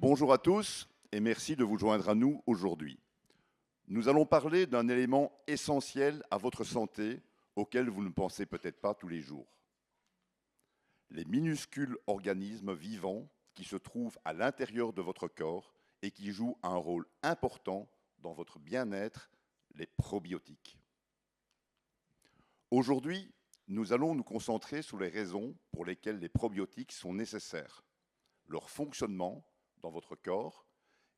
Bonjour à tous et merci de vous joindre à nous aujourd'hui. Nous allons parler d'un élément essentiel à votre santé auquel vous ne pensez peut-être pas tous les jours. Les minuscules organismes vivants qui se trouvent à l'intérieur de votre corps et qui jouent un rôle important dans votre bien-être, les probiotiques. Aujourd'hui, nous allons nous concentrer sur les raisons pour lesquelles les probiotiques sont nécessaires, leur fonctionnement dans votre corps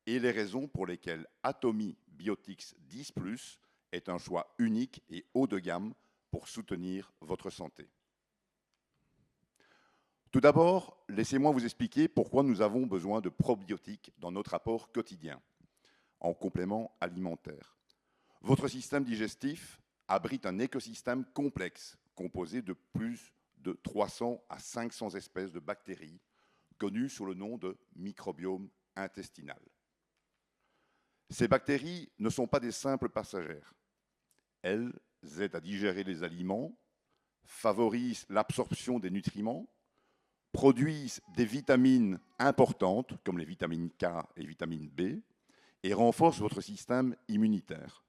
et les raisons pour lesquelles Atomy Biotics 10+ est un choix unique et haut de gamme pour soutenir votre santé. Tout d'abord, laissez-moi vous expliquer pourquoi nous avons besoin de probiotiques dans notre apport quotidien, en complément alimentaire. Votre système digestif abrite un écosystème complexe composé de plus de 300 à 500 espèces de bactéries connues sous le nom de microbiome intestinal. Ces bactéries ne sont pas des simples passagères. Elles aident à digérer les aliments, favorisent l'absorption des nutriments, produisent des vitamines importantes, comme les vitamines K et vitamine B, et renforcent votre système immunitaire.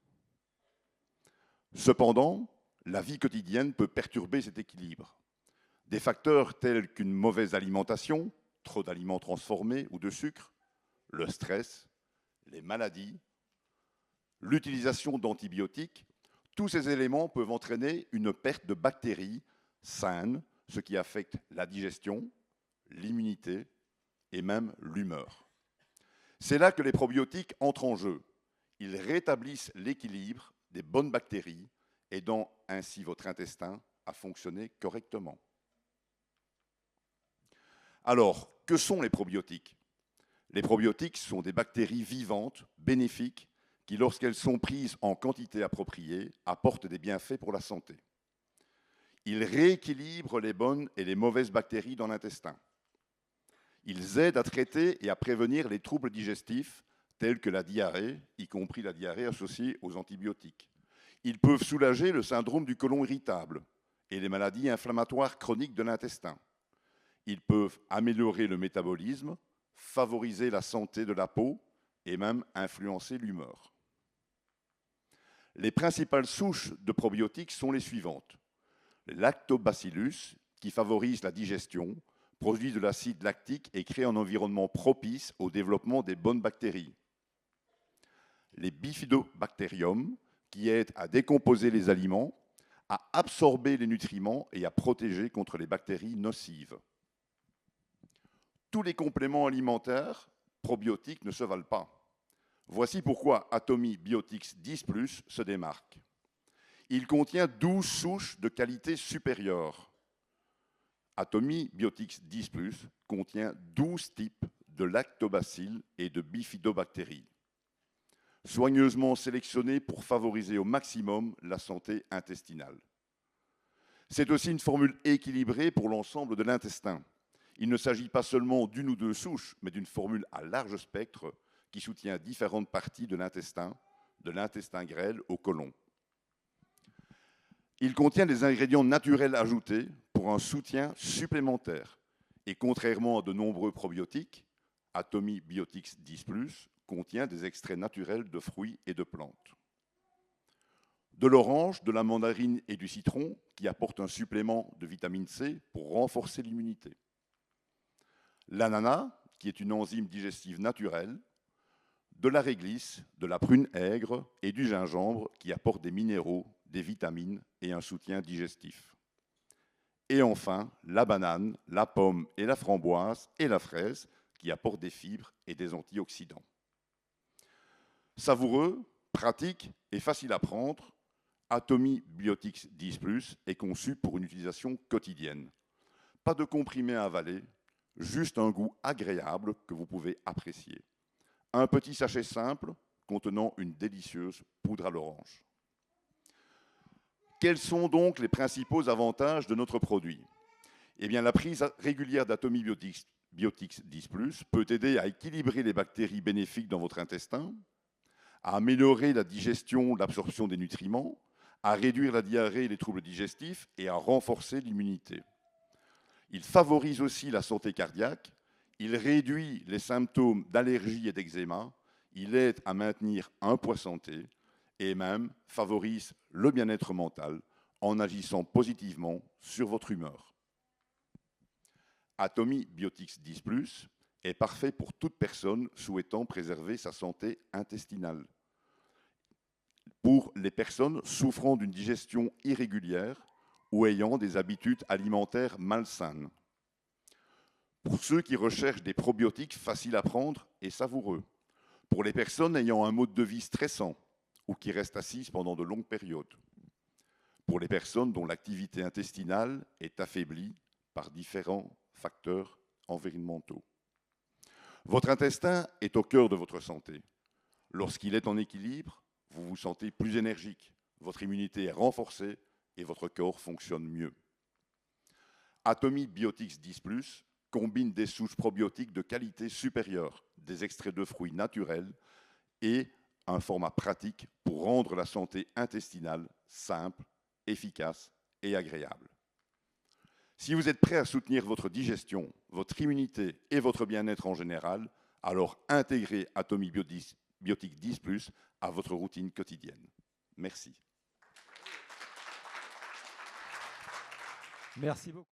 Cependant, la vie quotidienne peut perturber cet équilibre. Des facteurs tels qu'une mauvaise alimentation, trop d'aliments transformés ou de sucre, le stress, les maladies, l'utilisation d'antibiotiques, tous ces éléments peuvent entraîner une perte de bactéries saines, ce qui affecte la digestion, l'immunité et même l'humeur. C'est là que les probiotiques entrent en jeu. Ils rétablissent l'équilibre des bonnes bactéries, aidant ainsi votre intestin à fonctionner correctement. Alors, que sont les probiotiques ? Les probiotiques sont des bactéries vivantes, bénéfiques, qui, lorsqu'elles sont prises en quantité appropriée, apportent des bienfaits pour la santé. Ils rééquilibrent les bonnes et les mauvaises bactéries dans l'intestin. Ils aident à traiter et à prévenir les troubles digestifs, tels que la diarrhée, y compris la diarrhée associée aux antibiotiques. Ils peuvent soulager le syndrome du côlon irritable et les maladies inflammatoires chroniques de l'intestin. Ils peuvent améliorer le métabolisme, favoriser la santé de la peau et même influencer l'humeur. Les principales souches de probiotiques sont les suivantes. Le lactobacillus, qui favorise la digestion, produit de l'acide lactique et crée un environnement propice au développement des bonnes bactéries. Les bifidobacterium, qui aident à décomposer les aliments, à absorber les nutriments et à protéger contre les bactéries nocives. Tous les compléments alimentaires probiotiques ne se valent pas. Voici pourquoi Atomy Biotics 10+ se démarque. Il contient 12 souches de qualité supérieure. Atomy Biotics 10+ contient 12 types de lactobacilles et de bifidobactéries, soigneusement sélectionnés pour favoriser au maximum la santé intestinale. C'est aussi une formule équilibrée pour l'ensemble de l'intestin. Il ne s'agit pas seulement d'une ou deux souches, mais d'une formule à large spectre qui soutient différentes parties de l'intestin grêle au côlon. Il contient des ingrédients naturels ajoutés pour un soutien supplémentaire. Et contrairement à de nombreux probiotiques, Atomy Biotics 10+ contient des extraits naturels de fruits et de plantes. De l'orange, de la mandarine et du citron qui apportent un supplément de vitamine C pour renforcer l'immunité. L'ananas, qui est une enzyme digestive naturelle, de la réglisse, de la prune aigre et du gingembre qui apportent des minéraux, des vitamines et un soutien digestif. Et enfin, la banane, la pomme et la framboise et la fraise qui apportent des fibres et des antioxydants. Savoureux, pratique et facile à prendre, Atomy Biotics 10+ est conçu pour une utilisation quotidienne. Pas de comprimés à avaler, juste un goût agréable que vous pouvez apprécier. Un petit sachet simple contenant une délicieuse poudre à l'orange. Quels sont donc les principaux avantages de notre produit ? Eh bien, la prise régulière d'Atomy Biotics 10+ peut aider à équilibrer les bactéries bénéfiques dans votre intestin, à améliorer la digestion, l'absorption des nutriments, à réduire la diarrhée et les troubles digestifs et à renforcer l'immunité. Il favorise aussi la santé cardiaque, Il réduit les symptômes d'allergie et d'eczéma, il aide à maintenir un poids santé et même favorise le bien-être mental en agissant positivement sur votre humeur. Atomy Biotics 10+, est parfait pour toute personne souhaitant préserver sa santé intestinale. Pour les personnes souffrant d'une digestion irrégulière ou ayant des habitudes alimentaires malsaines. Pour ceux qui recherchent des probiotiques faciles à prendre et savoureux. Pour les personnes ayant un mode de vie stressant ou qui restent assises pendant de longues périodes. Pour les personnes dont l'activité intestinale est affaiblie par différents facteurs environnementaux. Votre intestin est au cœur de votre santé. Lorsqu'il est en équilibre, vous vous sentez plus énergique, votre immunité est renforcée et votre corps fonctionne mieux. Atomy Biotics 10+, combine des souches probiotiques de qualité supérieure, des extraits de fruits naturels et un format pratique pour rendre la santé intestinale simple, efficace et agréable. Si vous êtes prêt à soutenir votre digestion, votre immunité et votre bien-être en général, alors intégrez Atomy Biotics 10+ à votre routine quotidienne. Merci. Merci beaucoup.